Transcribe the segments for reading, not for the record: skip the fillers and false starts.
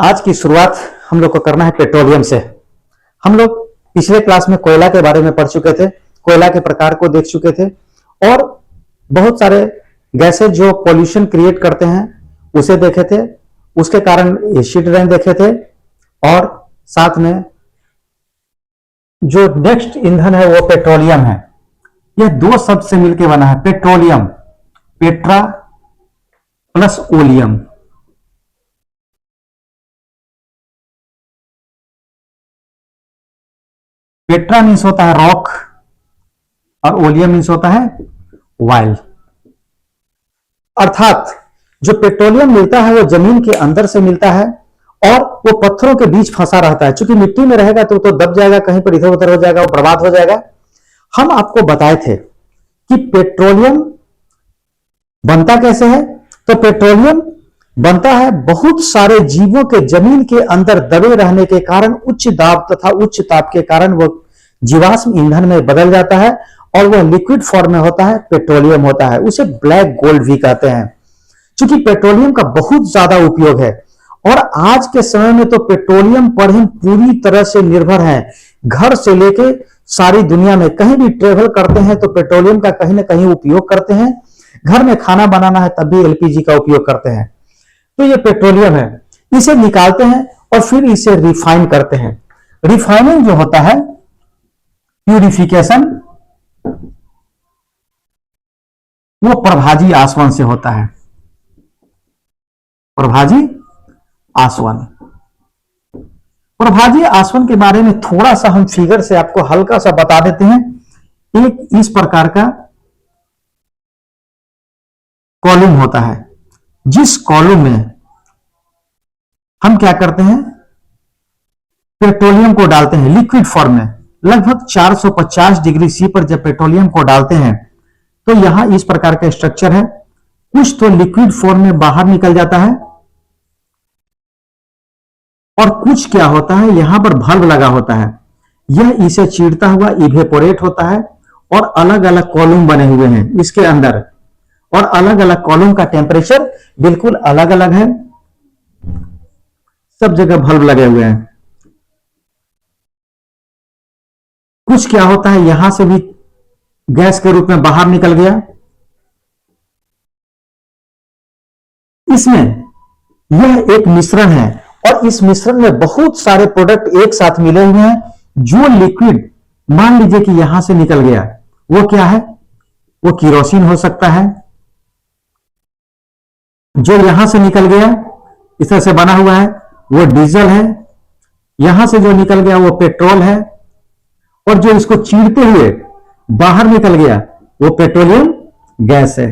आज की शुरुआत हम लोग को करना है पेट्रोलियम से। हम लोग पिछले क्लास में कोयला के बारे में पढ़ चुके थे, कोयला के प्रकार को देख चुके थे और बहुत सारे गैसेज जो पॉल्यूशन क्रिएट करते हैं उसे देखे थे, उसके कारण एसिड रेन देखे थे और साथ में जो नेक्स्ट ईंधन है वो पेट्रोलियम है। यह दो शब्द से मिलकर बना है petroleum, Petra plus oleum. Petra means होता है रॉक और ओलियम मीन्स होता है ऑयल। अर्थात जो पेट्रोलियम मिलता है वो जमीन के अंदर से मिलता है और वो पत्थरों के बीच फंसा रहता है। क्योंकि मिट्टी में रहेगा तो दब जाएगा, कहीं पर इधर उधर हो जाएगा, वो बर्बाद हो जाएगा। हम आपको बताए थे कि पेट्रोलियम बनता कैसे है। तो पेट्रोलियम बनता है बहुत सारे जीवों के जमीन के अंदर दबे रहने के कारण, उच्च दाब तथा उच्च ताप के कारण वो जीवाश्म ईंधन में बदल जाता है और वह लिक्विड फॉर्म में होता है, पेट्रोलियम होता है। उसे ब्लैक गोल्ड भी कहते हैं। क्योंकि पेट्रोलियम का बहुत ज्यादा उपयोग है और आज के समय में तो पेट्रोलियम पर हम पूरी तरह से निर्भर हैं। घर से लेके सारी दुनिया में कहीं भी ट्रेवल करते हैं तो पेट्रोलियम का कहीं ना कहीं उपयोग करते हैं। घर में खाना बनाना है तब भी एलपीजी का उपयोग करते हैं। तो ये पेट्रोलियम है, इसे निकालते हैं और फिर इसे रिफाइन करते हैं। रिफाइनिंग जो होता है, प्यूरिफिकेशन, वो प्रभाजी आसवन से होता है। प्रभाजी आसवन, प्रभाजी आसवन के बारे में थोड़ा सा हम फिगर से आपको हल्का सा बता देते हैं। एक इस प्रकार का कॉलम होता है, जिस कॉलम में हम क्या करते हैं, पेट्रोलियम को डालते हैं लिक्विड फॉर्म में। लगभग 450 डिग्री सी पर जब पेट्रोलियम को डालते हैं तो यहां इस प्रकार का स्ट्रक्चर है। कुछ तो लिक्विड फॉर्म में बाहर निकल जाता है और कुछ क्या होता है, यहां पर बल्ब लगा होता है, यह इसे चीरता हुआ इवेपोरेट होता है और अलग अलग कॉलम बने हुए हैं इसके अंदर और अलग अलग कॉलम का टेम्परेचर बिल्कुल अलग अलग है। सब जगह बल्ब लगे हुए हैं। कुछ क्या होता है, यहां से भी गैस के रूप में बाहर निकल गया। इसमें यह एक मिश्रण है और इस मिश्रण में बहुत सारे प्रोडक्ट एक साथ मिले हुए हैं। जो लिक्विड मान लीजिए कि यहां से निकल गया, वो क्या है, वो केरोसिन हो सकता है। जो यहां से निकल गया इस तरह से बना हुआ है वो डीजल है। यहां से जो निकल गया वो पेट्रोल है और जो इसको चीरते हुए बाहर निकल गया वो पेट्रोलियम गैस है।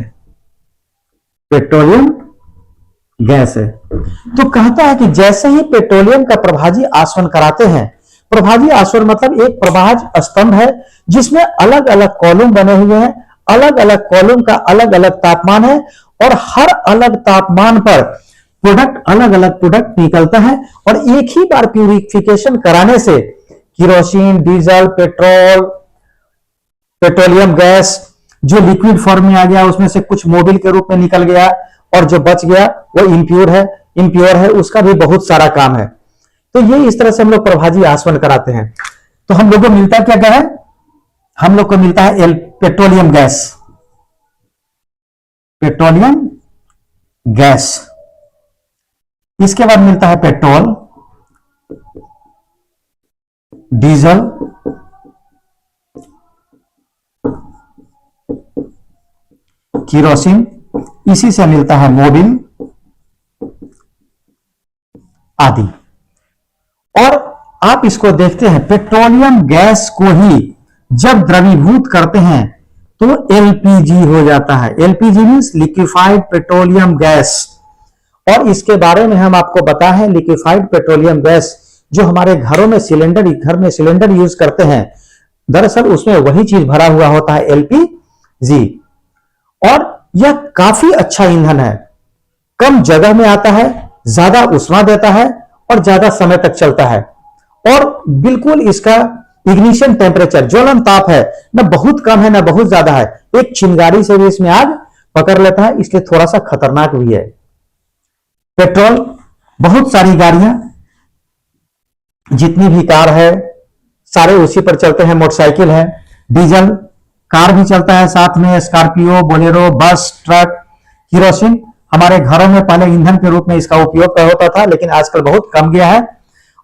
पेट्रोलियम गैस है। तो कहता है कि जैसे ही पेट्रोलियम का प्रभाजी आसवन कराते हैं, प्रभाजी आसवन मतलब एक प्रभाज स्तंभ है जिसमें अलग अलग कॉलम बने हुए हैं। अलग अलग कॉलम का अलग अलग तापमान है और हर अलग तापमान पर प्रोडक्ट अलग अलग प्रोडक्ट निकलता है और एक ही बार प्यूरिफिकेशन कराने से kerosene, diesel, petrol, petroleum gas जो लिक्विड फॉर्म में आ गया उसमें से कुछ मोबिल के रूप में निकल गया और जो बच गया वो इम्प्योर है, उसका भी बहुत सारा काम है। तो ये इस तरह से हम लोग प्रभाजी आसवन कराते हैं। तो हम लोग को मिलता क्या है, हम लोग को मिलता है पेट्रोलियम गैस, पेट्रोलियम गैस। इसके बाद मिलता है पेट्रोल, डीजल, केरोसिन, इसी से मिलता है मोबिल आदि। और आप इसको देखते हैं, पेट्रोलियम गैस को ही जब द्रवीभूत करते हैं तो एलपीजी हो जाता है। LPG means liquefied petroleum gas. और इसके बारे में हम आपको बताए हैं, लिक्विफाइड पेट्रोलियम गैस जो हमारे घर में सिलेंडर यूज करते हैं, दरअसल उसमें वही चीज भरा हुआ होता है, एलपीजी। और यह काफी अच्छा ईंधन है, कम जगह में आता है, ज्यादा ऊष्मा देता है और ज्यादा समय तक चलता है। और बिल्कुल इसका इग्निशन टेम्परेचर, ज्वलन ताप है, न बहुत कम है न बहुत ज्यादा है। एक चिंगारी से भी इसमें आग पकड़ लेता है, इसलिए थोड़ा सा खतरनाक भी है। पेट्रोल बहुत सारी गाड़ियां, जितनी भी कार है सारे उसी पर चलते हैं। मोटरसाइकिल है, डीजल कार भी चलता है, साथ में स्कॉर्पियो, बोलेरो, बस, ट्रक, किरोसिन। हमारे घरों में पहले ईंधन के रूप में इसका उपयोग होता था, लेकिन आजकल बहुत कम गया है।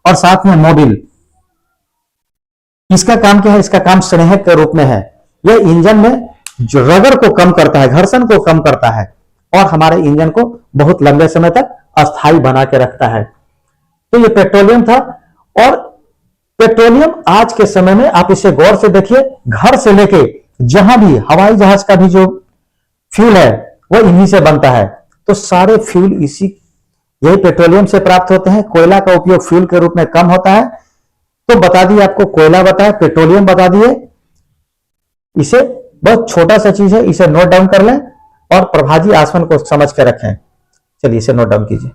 और साथ में मोबिल, इसका काम क्या है? इसका काम स्नेहक के रूप में है। यह इंजन में जो रगड़ को कम करता है, घर्षण को कम करता है और हमारे इंजन को बहुत लंबे समय तक अस्थायी बना के रखता है। तो ये पेट्रोलियम था। और पेट्रोलियम आज के समय में आप इसे गौर से देखिए, घर से लेके जहां भी हवाई जहाज का भी जो फ्यूल है वो इन्हीं से बनता है। तो सारे फ्यूल यही पेट्रोलियम से प्राप्त होते हैं। कोयला का उपयोग फ्यूल के रूप में कम होता है। तो बता दिए आपको, कोयला बताया, पेट्रोलियम बता दिए। इसे बहुत छोटा सा चीज है, इसे नोट डाउन कर लें और प्रभाजी आसवन को समझ के रखें। चलिए इसे नोट डाउन कीजिए।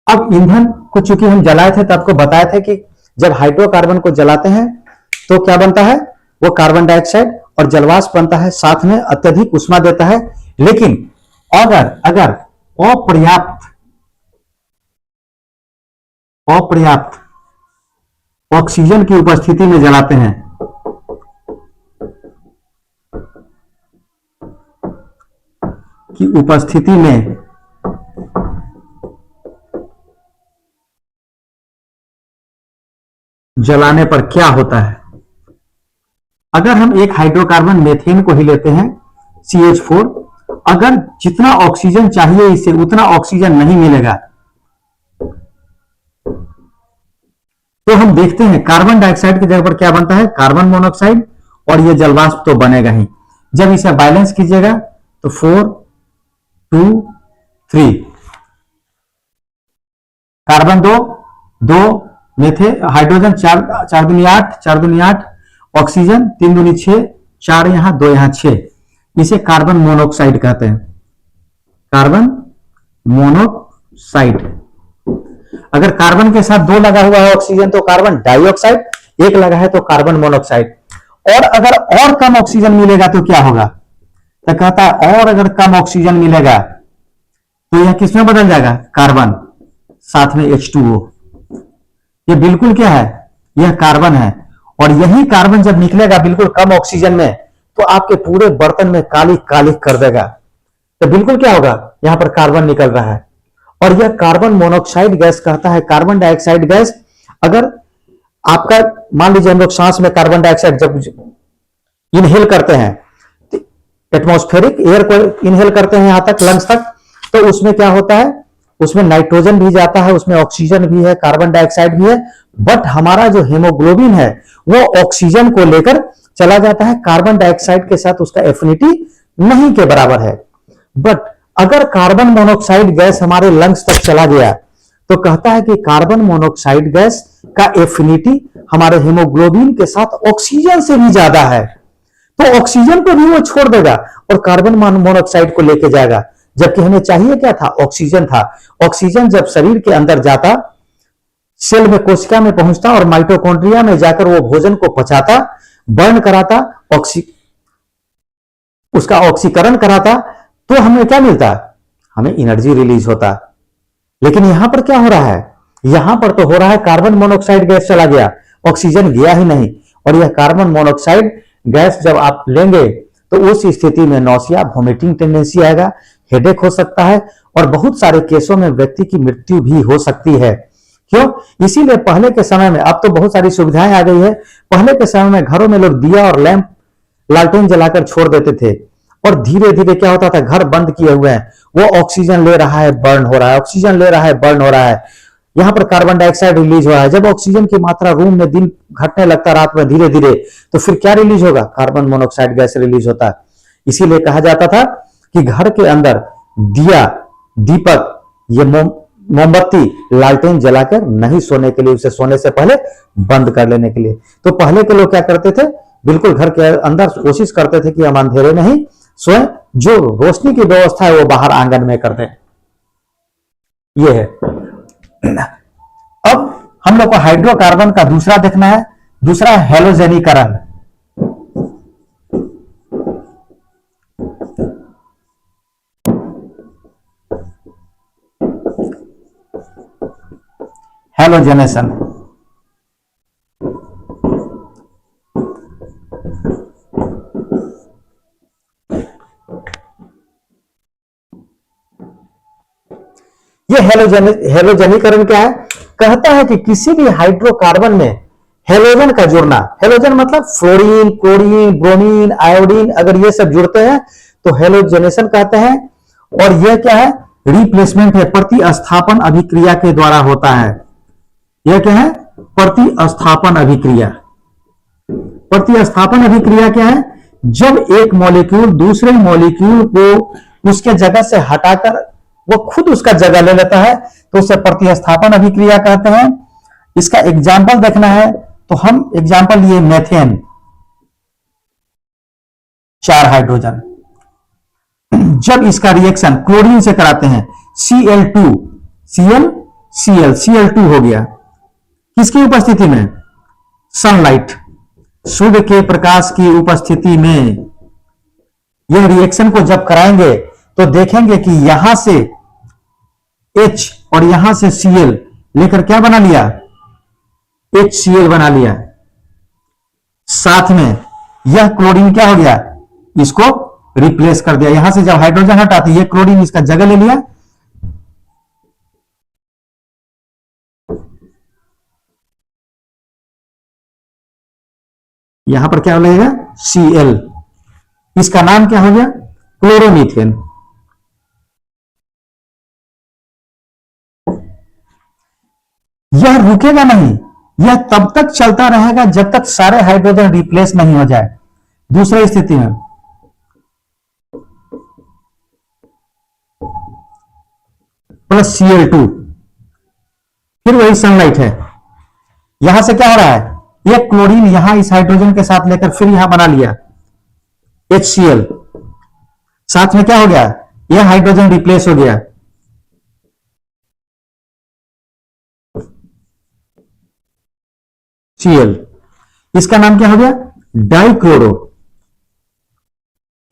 अब ईंधन को चूंकि हम जलाए थे तो आपको बताया था कि जब हाइड्रोकार्बन को जलाते हैं तो क्या बनता है? वो कार्बन डाइऑक्साइड और जलवाष्प बनता है, साथ में अत्यधिक उष्मा देता है। लेकिन अगर अपर्याप्त ऑक्सीजन की उपस्थिति में जलाते हैं जलाने पर क्या होता है? अगर हम एक हाइड्रोकार्बन मेथेन को ही लेते हैं, CH4, अगर जितना ऑक्सीजन चाहिए इसे उतना ऑक्सीजन नहीं मिलेगा तो हम देखते हैं कार्बन डाइऑक्साइड की जगह पर क्या बनता है? कार्बन मोनोऑक्साइड, और ये जलवाष्प तो बनेगा ही। जब इसे बैलेंस कीजिएगा तो 4, 2, 3, कार्बन 2, मेथे हाइड्रोजन 4 दूनी 8, 4 दूनी 8, ऑक्सीजन 3 दूनी 6, 4 यहां 2 यहां 6। इसे कार्बन मोनोऑक्साइड कहते हैं, कार्बन मोनोऑक्साइड। अगर कार्बन के साथ 2 लगा हुआ है ऑक्सीजन तो कार्बन डाइऑक्साइड, 1 लगा है तो कार्बन मोनोऑक्साइड। और अगर और कम ऑक्सीजन मिलेगा तो क्या होगा? तो कहता है और अगर कम ऑक्सीजन मिलेगा तो यह किसमें बदल जाएगा? कार्बन, साथ में H2O। ये बिल्कुल क्या है? यह कार्बन है। और यही कार्बन जब निकलेगा बिल्कुल कम ऑक्सीजन में तो आपके पूरे बर्तन में काली काली कर देगा। तो बिल्कुल क्या होगा? यहां पर कार्बन निकल रहा है और यह कार्बन मोनोऑक्साइड गैस कहता है। कार्बन डाइऑक्साइड गैस, अगर आपका मान लीजिए हम लोग सांस में कार्बन डाइऑक्साइड जब इनहेल करते हैं, एटमॉस्फेरिक एयर को इनहेल करते हैं यहां तक, लंग्स तक, तो उसमें क्या होता है? उसमें नाइट्रोजन भी जाता है, उसमें ऑक्सीजन भी है, कार्बन डाइऑक्साइड भी है। बट हमारा जो हेमोग्लोबिन है वो ऑक्सीजन को लेकर चला जाता है, कार्बन डाइऑक्साइड के साथ उसका एफिनिटी नहीं के बराबर है। बट अगर कार्बन मोनोऑक्साइड गैस हमारे लंग्स तक चला गया तो कहता है कि कार्बन मोनोऑक्साइड गैस का एफिनिटी हमारे हेमोग्लोबिन के साथ ऑक्सीजन से भी ज्यादा है। तो ऑक्सीजन को भी वो छोड़ देगा और कार्बन मोनोऑक्साइड को लेके जाएगा। जबकि हमें चाहिए क्या था? ऑक्सीजन था। ऑक्सीजन जब शरीर के अंदर जाता, सेल में, कोशिका में पहुंचता और माइटोकॉन्ड्रिया में जाकर वो भोजन को पचाता, बर्न कराता, उसका ऑक्सीकरण कराता, तो हमें क्या मिलता? हमें एनर्जी रिलीज होता। लेकिन यहां पर क्या हो रहा है? यहां पर तो हो रहा है कार्बन मोनोऑक्साइड गैस चला गया, ऑक्सीजन गया ही नहीं। और यह कार्बन मोनोऑक्साइड गैस जब आप लेंगे तो उस स्थिति में नौसिया, वोमिटिंग टेंडेंसी आएगा, हेडेक हो सकता है और बहुत सारे केसों में व्यक्ति की मृत्यु भी हो सकती है। क्यों? इसीलिए पहले के समय में, अब तो बहुत सारी सुविधाएं आ गई है, पहले के समय में घरों में लोग दिया और लैंप, लालटेन जलाकर छोड़ देते थे और धीरे धीरे क्या होता था? घर बंद किए हुए हैं, वो ऑक्सीजन ले रहा है, बर्न हो रहा है, ऑक्सीजन ले रहा है, बर्न हो रहा है, यहां पर कार्बन डाइऑक्साइड रिलीज हो रहा है। जब ऑक्सीजन की मात्रा रूम में दिन घटने लगता है, रात में धीरे धीरे, तो फिर क्या रिलीज होगा? कार्बन मोनोऑक्साइड गैस रिलीज होता है। इसीलिए कहा जाता था कि घर के अंदर दिया, दीपक, ये मोमबत्ती, लालटेन जलाकर नहीं सोने के लिए, उसे सोने से पहले बंद कर लेने के लिए। तो पहले के लोग क्या करते थे? बिल्कुल घर के अंदर कोशिश करते थे कि हम अंधेरे में ही सोएं, जो रोशनी की व्यवस्था है वो बाहर आंगन में कर दें। ये है। अब हम लोग को हाइड्रोकार्बन का दूसरा देखना है, दूसरा हैलोजेनीकरण। हेलोजेनेशन। ये हेलोजनीकरण क्या है? कहता है कि किसी भी हाइड्रोकार्बन में हेलोजन का जुड़ना, हेलोजन मतलब फ्लोरीन, क्लोरीन, ब्रोमीन, आयोडीन, अगर ये सब जुड़ते हैं तो हेलोजनेशन कहते हैं। और यह क्या है? रिप्लेसमेंट है, प्रतिस्थापन अभिक्रिया के द्वारा होता है। यह क्या है? प्रतिस्थापन अभिक्रिया। प्रतिस्थापन अभिक्रिया क्या है? जब एक मॉलिक्यूल दूसरे मॉलिक्यूल को उसके जगह से हटाकर वो खुद उसका जगह ले लेता है तो उसे प्रतिस्थापन अभिक्रिया कहते हैं। इसका एग्जाम्पल देखना है तो हम एग्जाम्पल लिए मेथेन, 4 हाइड्रोजन। जब इसका रिएक्शन क्लोरीन से कराते हैं, Cl2 Cl2 हो गया। किसकी उपस्थिति में? सनलाइट, सूर्य के प्रकाश की उपस्थिति में। यह रिएक्शन को जब कराएंगे तो देखेंगे कि यहां से H और यहां से Cl लेकर क्या बना लिया? HCl बना लिया। साथ में यह क्लोरीन क्या हो गया? इसको रिप्लेस कर दिया। यहां से जब हाइड्रोजन हटा तो यह क्लोरीन इसका जगह ले लिया। यहां पर क्या लगेगा? Cl। इसका नाम क्या हो गया? क्लोरोमीथेन। यह रुकेगा नहीं, यह तब तक चलता रहेगा जब तक सारे हाइड्रोजन रिप्लेस नहीं हो जाए। दूसरी स्थिति में प्लस Cl2, फिर वही सनलाइट है। यहां से क्या हो रहा है? यह क्लोरीन यहां इस हाइड्रोजन के साथ लेकर फिर यहां बना लिया HCl। साथ में क्या हो गया? यह हाइड्रोजन रिप्लेस हो गया। Cl। इसका नाम क्या हो गया?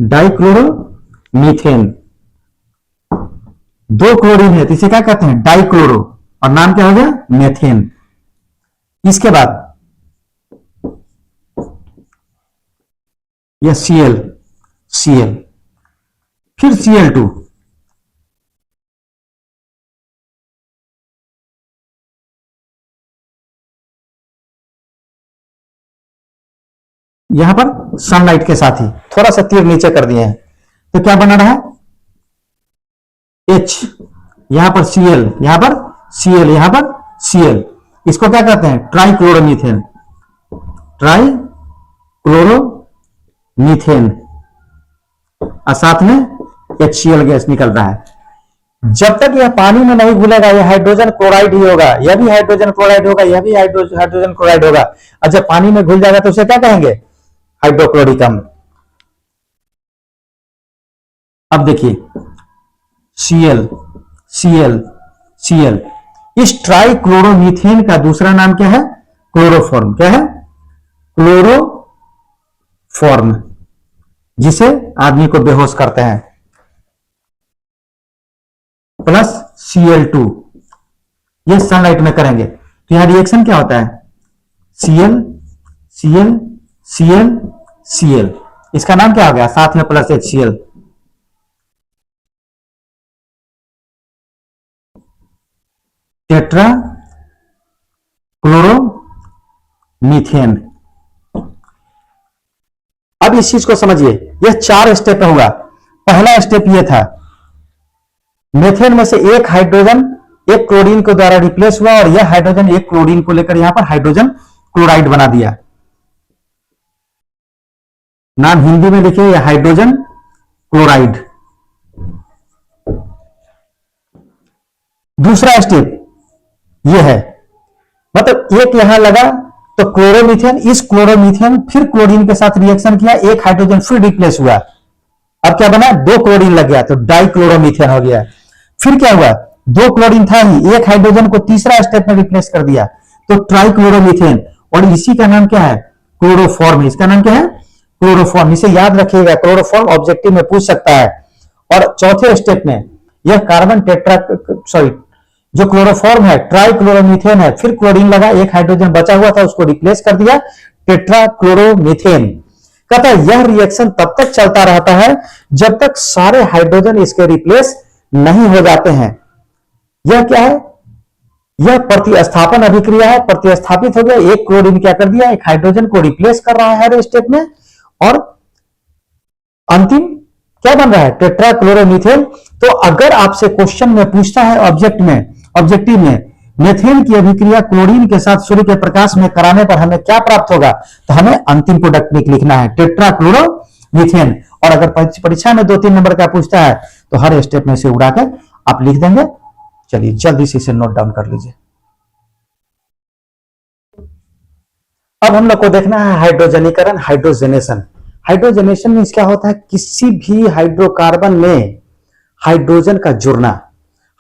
डाइक्लोरोमीथेन। 2 क्लोरीन है तो इसे क्या कहते हैं? डाइक्लोरो, और नाम क्या हो गया? मेथेन। इसके बाद यह Cl, फिर Cl2, यहां पर सनलाइट के साथ ही थोड़ा सा तीर नीचे कर दिए हैं तो क्या बना रहा है? H, यहां पर Cl, यहां पर Cl, यहां पर Cl। इसको क्या कहते हैं? ट्राइक्लोरोमीथेन। ट्राइक्लोरोमीथेन, और साथ में HCl गैस निकल रहा है। जब तक यह पानी में नहीं घुलेगा यह हाइड्रोजन क्लोराइड ही होगा, यह भी हाइड्रोजन क्लोराइड होगा, यह भी हाइड्रोजन क्लोराइड होगा। और जब पानी में घुल जाएगा तो उसे क्या कहेंगे? हाइड्रोक्लोरिक अम्ल। अब देखिए Cl। इस ट्राइक्लोरोमीथेन का दूसरा नाम क्या है? क्लोरोफॉर्म। क्या है? क्लोरोफॉर्म, जिसे आदमी को बेहोश करते हैं। प्लस Cl2, ये सनलाइट में करेंगे तो यहां रिएक्शन क्या होता है? Cl, इसका नाम क्या हो गया? साथ में प्लस HCl। Tetra chloromethane. अब इस चीज को समझिए, यह 4 स्टेप में होगा। पहला स्टेप यह था, मेथेन में से एक हाइड्रोजन एक क्लोरीन के द्वारा रिप्लेस हुआ और यह हाइड्रोजन एक क्लोरीन को लेकर यहां पर हाइड्रोजन क्लोराइड बना दिया। नाम हिंदी में देखिए, यह हाइड्रोजन क्लोराइड। दूसरा स्टेप यह है, मतलब एक यहां लगा तो क्लोरोमीथेन, इस क्लोरोमीथेन फिर क्लोरीन के साथ रिएक्शन किया, एक हाइड्रोजन फिर रिप्लेस हुआ। अब क्या बना? 2 क्लोरीन लग गया तो डाइक्लोरोमीथेन हो गया। फिर क्या हुआ? 2 क्लोरीन था ही, एक हाइड्रोजन को तीसरा स्टेप में रिप्लेस कर दिया तो ट्राइक्लोरोमीथेन। और इसी का नाम क्या है? क्लोरोफॉर्म। इसका नाम क्या है? क्लोरोफॉर्म। इसे याद रखिएगा, क्लोरोफॉर्म ऑब्जेक्टिव में पूछ सकता है। और चौथे स्टेप में यह कार्बन जो क्लोरोफॉर्म है ट्राइक्लोरोमीथेन है, फिर क्लोरीन लगा, एक हाइड्रोजन बचा हुआ था उसको रिप्लेस कर दिया टेट्राक्लोरोमीथेन। कहता है यह रिएक्शन तब तक चलता रहता है जब तक सारे हाइड्रोजन इसके रिप्लेस नहीं हो जाते हैं। यह क्या है? यह प्रतिस्थापन अभिक्रिया है। प्रतिस्थापित हो गया, एक क्लोरीन क्या कर दिया, एक हाइड्रोजन को रिप्लेस कर रहा है हर स्टेप में, और अंतिम क्या बन रहा है, टेट्राक्लोरोमीथेन। तो अगर आपसे क्वेश्चन में पूछता है ऑब्जेक्टिव में मेथेन की अभिक्रिया क्लोरीन के साथ सूर्य के प्रकाश में कराने पर हमें क्या प्राप्त होगा, तो हमें अंतिम प्रोडक्ट लिखना है टेट्राक्लोरोमीथेन। और अगर परीक्षा में 2-3 नंबर का पूछता है तो हर स्टेप में से उड़ाकर आप लिख देंगे। चलिए जल्दी से इसे नोट डाउन कर लीजिए। अब हम लोग को देखना है हाइड्रोजनीकरण, हाइड्रोजनेशन। हाइड्रोजनेशन में क्या होता है, किसी भी हाइड्रोकार्बन में हाइड्रोजन का जुड़ना।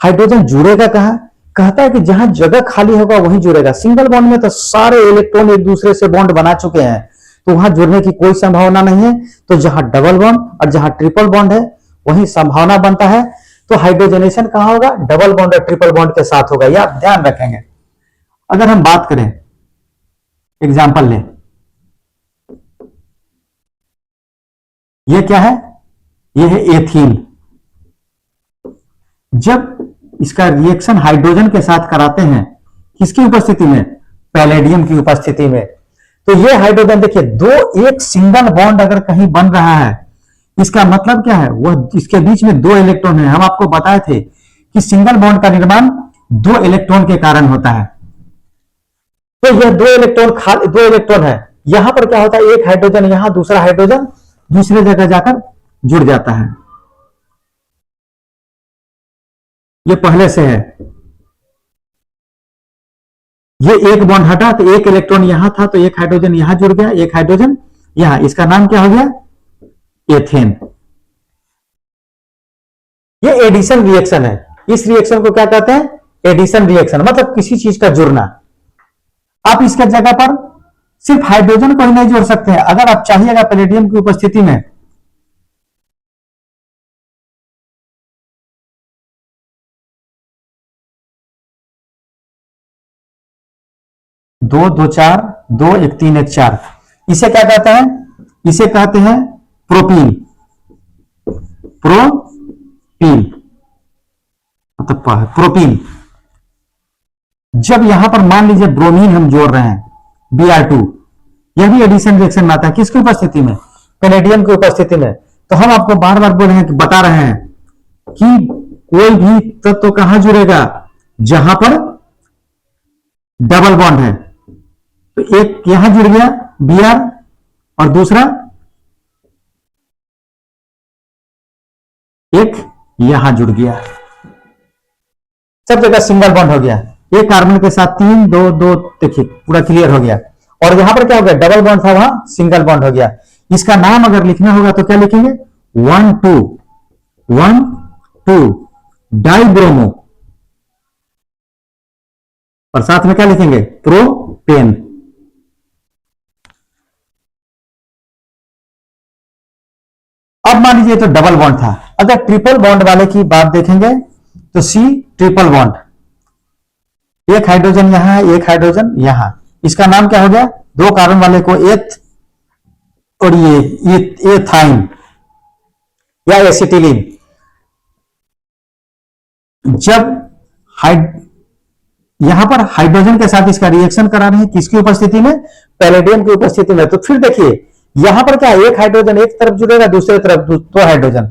हाइड्रोजन जुड़ेगा कहां, कहता है कि जहां जगह खाली होगा वहीं जुड़ेगा। सिंगल बॉन्ड में तो सारे इलेक्ट्रॉन एक दूसरे से बॉन्ड बना चुके हैं, तो वहां जुड़ने की कोई संभावना नहीं है। तो जहां डबल बॉन्ड और जहां ट्रिपल बॉन्ड है वहीं संभावना बनता है। तो हाइड्रोजनेशन कहां होगा, डबल बॉन्ड और ट्रिपल बॉन्ड के साथ होगा, यह आप ध्यान रखेंगे। अगर हम बात करें, एग्जाम्पल लें, यह क्या है, यह है एथीन। जब इसका रिएक्शन हाइड्रोजन के साथ कराते हैं, किसकी उपस्थिति में, पैलेडियम की उपस्थिति में, तो यह हाइड्रोजन देखिए दो, एक सिंगल बॉन्ड अगर कहीं बन रहा है, इसका मतलब क्या है, वह इसके बीच में 2 इलेक्ट्रॉन है। हम आपको बताए थे कि सिंगल बॉन्ड का निर्माण 2 इलेक्ट्रॉन के कारण होता है। तो यह 2 इलेक्ट्रॉन है, यहां पर क्या होता है, एक हाइड्रोजन यहां, दूसरा हाइड्रोजन दूसरे जगह जाकर जुड़ जाता है। ये पहले से है, ये एक बॉन्ड हटा तो एक इलेक्ट्रॉन यहां था, तो एक हाइड्रोजन यहां जुड़ गया, एक हाइड्रोजन यहां, इसका नाम क्या हो गया, एथेन। ये एडिशन रिएक्शन है। इस रिएक्शन को क्या कहते हैं, एडिशन रिएक्शन, मतलब किसी चीज का जुड़ना। आप इसके जगह पर सिर्फ हाइड्रोजन को ही नहीं जोड़ सकते हैं, अगर आप चाहिएगा पैलेडियम की उपस्थिति में, दो दो चार, 2 1 3 1 4, इसे क्या कहते हैं, इसे कहते हैं प्रोपीन। मतलब प्रोपीन। जब यहां पर मान लीजिए ब्रोमीन हम जोड़ रहे हैं, Br2, यह भी एडिशन रिएक्शन में आता है, किसकी उपस्थिति में, पैलेडियम की उपस्थिति में। तो हम आपको बार बार बोल रहे हैं कि बता रहे हैं कि कोई भी तत्व कहां जुड़ेगा, जहां पर डबल बॉन्ड है। तो एक यहां जुड़ गया Br और दूसरा एक यहां जुड़ गया, सब जगह सिंगल बॉन्ड हो गया। एक कार्बन के साथ 3 2 2, देखिए पूरा क्लियर हो गया। और यहां पर क्या हो गया, डबल बॉन्ड था, वहां सिंगल बॉन्ड हो गया। इसका नाम अगर लिखना होगा तो क्या लिखेंगे, 1 2 डाइब्रोमो, और साथ में क्या लिखेंगे, प्रोपेन। अब मान लीजिए तो डबल बॉन्ड था, अगर ट्रिपल बॉन्ड वाले की बात देखेंगे तो सी ट्रिपल बॉन्ड, एक हाइड्रोजन यहां है, एक हाइड्रोजन यहां, इसका नाम क्या हो गया, 2 कार्बन वाले को एथ, और ये एथाइन या एसिटिलीन। जब यहां पर हाइड्रोजन के साथ इसका रिएक्शन करा रहे हैं, किसकी उपस्थिति में, पैलेडियम की उपस्थिति में। तो फिर देखिए यहां पर क्या है, एक हाइड्रोजन एक तरफ जुड़ेगा, दूसरे तरफ 2 हाइड्रोजन।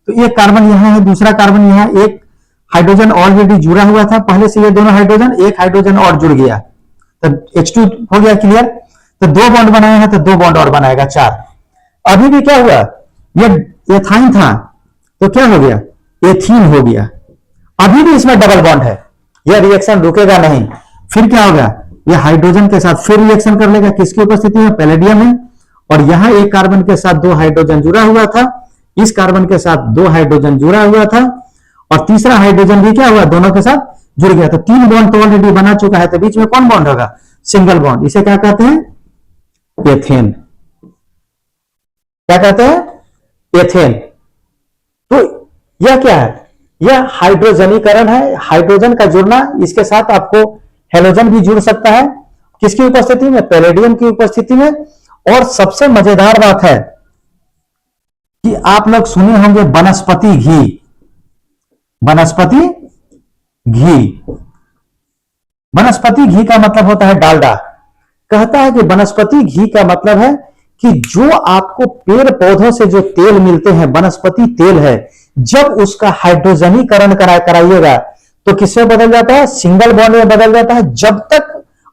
तो एक कार्बन यहां है, दूसरा कार्बन यहां, एक हाइड्रोजन ऑलरेडी जुड़ा हुआ था पहले से, ये दोनों हाइड्रोजन, एक हाइड्रोजन और जुड़ गया, तो H2 हो गया क्लियर। तो 2 बॉन्ड बनाए हैं, तो 2 बॉन्ड और बनाएगा 4। अभी भी क्या हुआ, ये एथाइन था तो क्या हो गया, एथीन हो गया। अभी भी इसमें डबल बॉन्ड है, यह रिएक्शन रुकेगा नहीं। फिर क्या होगा, यह हाइड्रोजन के साथ फिर रिएक्शन कर लेगा, किसकी उपस्थिति में, पैलेडियम में। और यहां एक कार्बन के साथ 2 हाइड्रोजन जुड़ा हुआ था, इस कार्बन के साथ 2 हाइड्रोजन जुड़ा हुआ था, और तीसरा हाइड्रोजन भी क्या हुआ, दोनों के साथ जुड़ गया। तो 3 बॉन्ड तो ऑलरेडी बना चुका है, तो बीच में कौन बॉन्ड होगा, सिंगल बॉन्ड। इसे क्या कहते हैं, एथेन। क्या कहते हैं, एथेन। तो यह क्या है, यह हाइड्रोजनीकरण है, हाइड्रोजन का जुड़ना, इसके साथ आपको हेलोजन भी जुड़ सकता है। किसकी उपस्थिति में? पैलेडियम की उपस्थिति में। और सबसे मजेदार बात है कि आप लोग सुने होंगे वनस्पति घी। वनस्पति घी, वनस्पति घी का मतलब होता है डालडा। कहता है कि वनस्पति घी का मतलब है कि जो आपको पेड़ पौधों से जो तेल मिलते हैं, वनस्पति तेल है, जब उसका हाइड्रोजनीकरण कराइएगा तो किससे बदल जाता है? सिंगल बॉन्ड में बदल जाता है। जब तक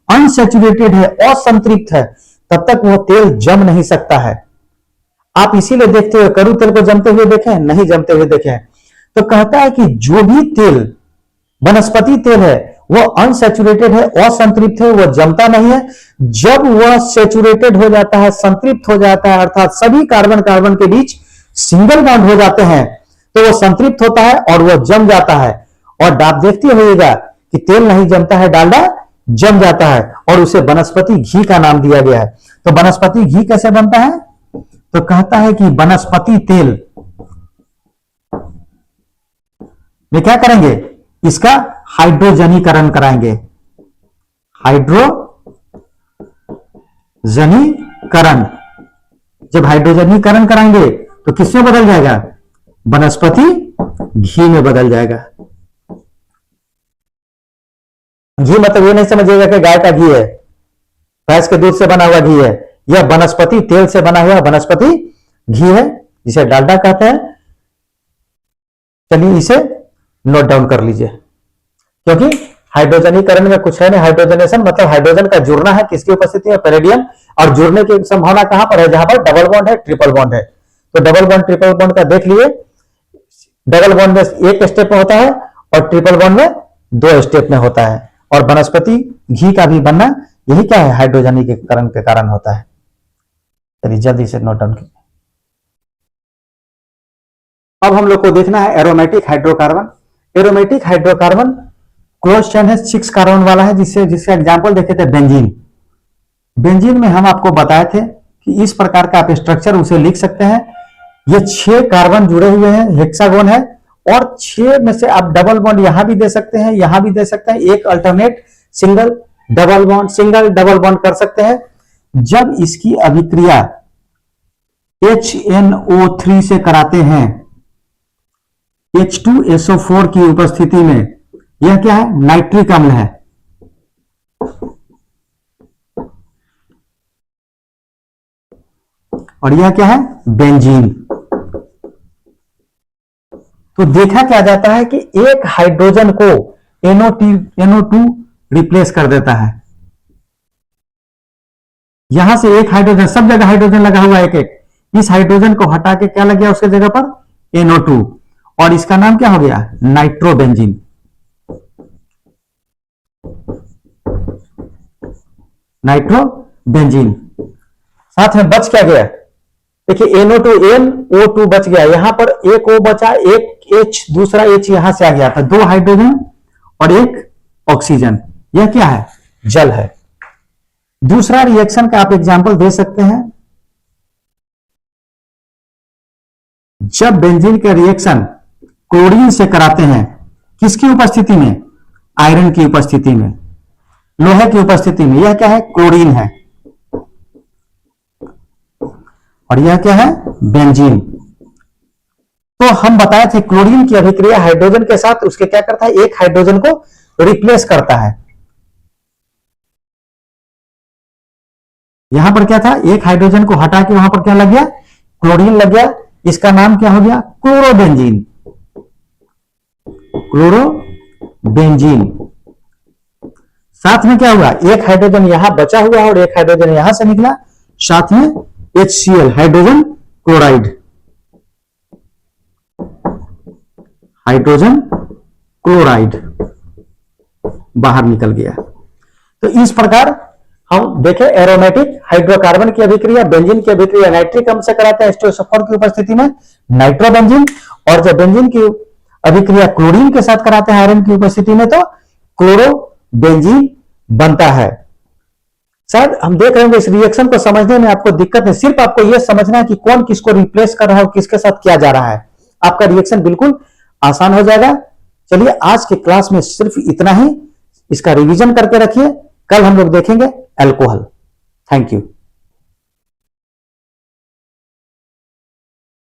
अनसैचुरेटेड है, असंतृप्त है, तब तक वह तेल जम नहीं सकता है। आप इसीलिए देखते हुए कड़ू तेल को जमते हुए देखे? नहीं जमते हुए देखे। तो कहता है कि जो भी तेल वनस्पति तेल है वह अनसैचुरेटेड है, असंतृप्त है, वह जमता नहीं है। जब वह सैचुरेटेड हो जाता है, संतृप्त हो जाता है, अर्थात सभी कार्बन कार्बन के बीच सिंगल बॉन्ड हो जाते हैं, तो वह संतृप्त होता है और वह जम जाता है। और आप देखते होइएगा कि तेल नहीं जमता है, डालडा जम जाता है, और उसे वनस्पति घी का नाम दिया गया है। तो वनस्पति घी कैसे बनता है? तो कहता है कि वनस्पति तेल में क्या करेंगे? इसका हाइड्रोजनीकरण कराएंगे। हाइड्रोजनीकरण, जब हाइड्रोजनीकरण कराएंगे तो किसमें बदल जाएगा? वनस्पति घी में बदल जाएगा। घी मतलब ये नहीं समझिएगा कि गाय का घी है, भैंस के दूध से बना हुआ घी है। यह वनस्पति तेल से बना हुआ वनस्पति घी है, जिसे डालडा कहते हैं। चलिए इसे नोट डाउन कर लीजिए, क्योंकि हाइड्रोजनीकरण में कुछ है नहीं। हाइड्रोजनेशन मतलब हाइड्रोजन का जुड़ना है, किसकी उपस्थिति में? पैलेडियम। और जुड़ने की संभावना कहां पर है? जहां पर डबल बॉन्ड है, ट्रिपल बॉन्ड है। तो डबल बॉन्ड ट्रिपल बॉन्ड का देख लिए। डबल बॉन्ड में एक स्टेप में होता है और ट्रिपल बॉन्ड में 2 स्टेप में होता है। और वनस्पति घी का भी बनना यही क्या है? हाइड्रोजनीकरण के कारण होता है। चलिए जल्दी से नोट डाउन कीजिए। अब हम लोग को देखना है aromatic hydrocarbon. Aromatic hydrocarbon close chain है, 6 कार्बन वाला है, जिसका एग्जांपल देखे थे बेंजीन। बेंजीन में हम आपको बताए थे कि इस प्रकार का आप स्ट्रक्चर उसे लिख सकते हैं। ये 6 कार्बन जुड़े हुए हैं, हेक्सागोन है, और 6 में से आप डबल बॉन्ड यहां भी दे सकते हैं, यहां भी दे सकते हैं। एक अल्टरनेट सिंगल डबल बॉन्ड कर सकते हैं। जब इसकी अभिक्रिया HNO3 से कराते हैं, H2SO4 की उपस्थिति में, यह क्या है? नाइट्रिक अम्ल है। और यह क्या है? बेंजीन। तो देखा क्या जाता है कि एक हाइड्रोजन को NO2 रिप्लेस कर देता है। यहां से एक हाइड्रोजन, सब जगह हाइड्रोजन लगा हुआ है एक एक, इस हाइड्रोजन को हटा के क्या लग गया उसके जगह पर? NO2, और इसका नाम क्या हो गया? नाइट्रोबेंजीन। नाइट्रोबेंजीन। साथ में बच क्या गया? देखिए NO2 बच गया, यहां पर एक O बचा, एक H, दूसरा H यहां से आ गया था। 2 हाइड्रोजन और एक ऑक्सीजन। यह क्या है? जल है। दूसरा रिएक्शन का आप एग्जांपल दे सकते हैं। जब बेंजीन का रिएक्शन क्लोरीन से कराते हैं, किसकी उपस्थिति में? आयरन की उपस्थिति में, लोहे की उपस्थिति में। यह क्या है? क्लोरीन है। और यह क्या है? बेंजीन। तो हम बताए थे क्लोरीन की अभिक्रिया हाइड्रोजन के साथ उसके क्या करता है? एक हाइड्रोजन को रिप्लेस करता है। यहां पर क्या था? एक हाइड्रोजन को हटा के वहां पर क्या लग गया? क्लोरीन लग गया। इसका नाम क्या हो गया? क्लोरोबेंजीन। क्लोरोबेंजीन। साथ में क्या हुआ? एक हाइड्रोजन यहां बचा हुआ और एक हाइड्रोजन यहां से निकला, साथ में HCl, hydrogen chloride. Hydrogen chloride बाहर निकल गया। तो इस प्रकार हम देखें एरोमेटिक हाइड्रोकार्बन की अभिक्रिया, बेंजीन की अभिक्रिया नाइट्रिक अम्ल से कराते हैं H2SO4 की उपस्थिति में, नाइट्रोबेंजीन। और जब बेंजीन की अभिक्रिया क्लोरीन के साथ कराते हैं आयरन की उपस्थिति में, तो क्लोरोबेंजीन बनता है। शायद हम देख रहे होंगे इस रिएक्शन को समझने में आपको दिक्कत है, सिर्फ आपको यह समझना है कि कौन किसको रिप्लेस कर रहा है और किसके साथ किया जा रहा है। आपका रिएक्शन बिल्कुल आसान हो जाएगा। चलिए आज के क्लास में सिर्फ इतना ही, इसका रिवीजन करके रखिए। कल हम लोग देखेंगे अल्कोहल। Thank you.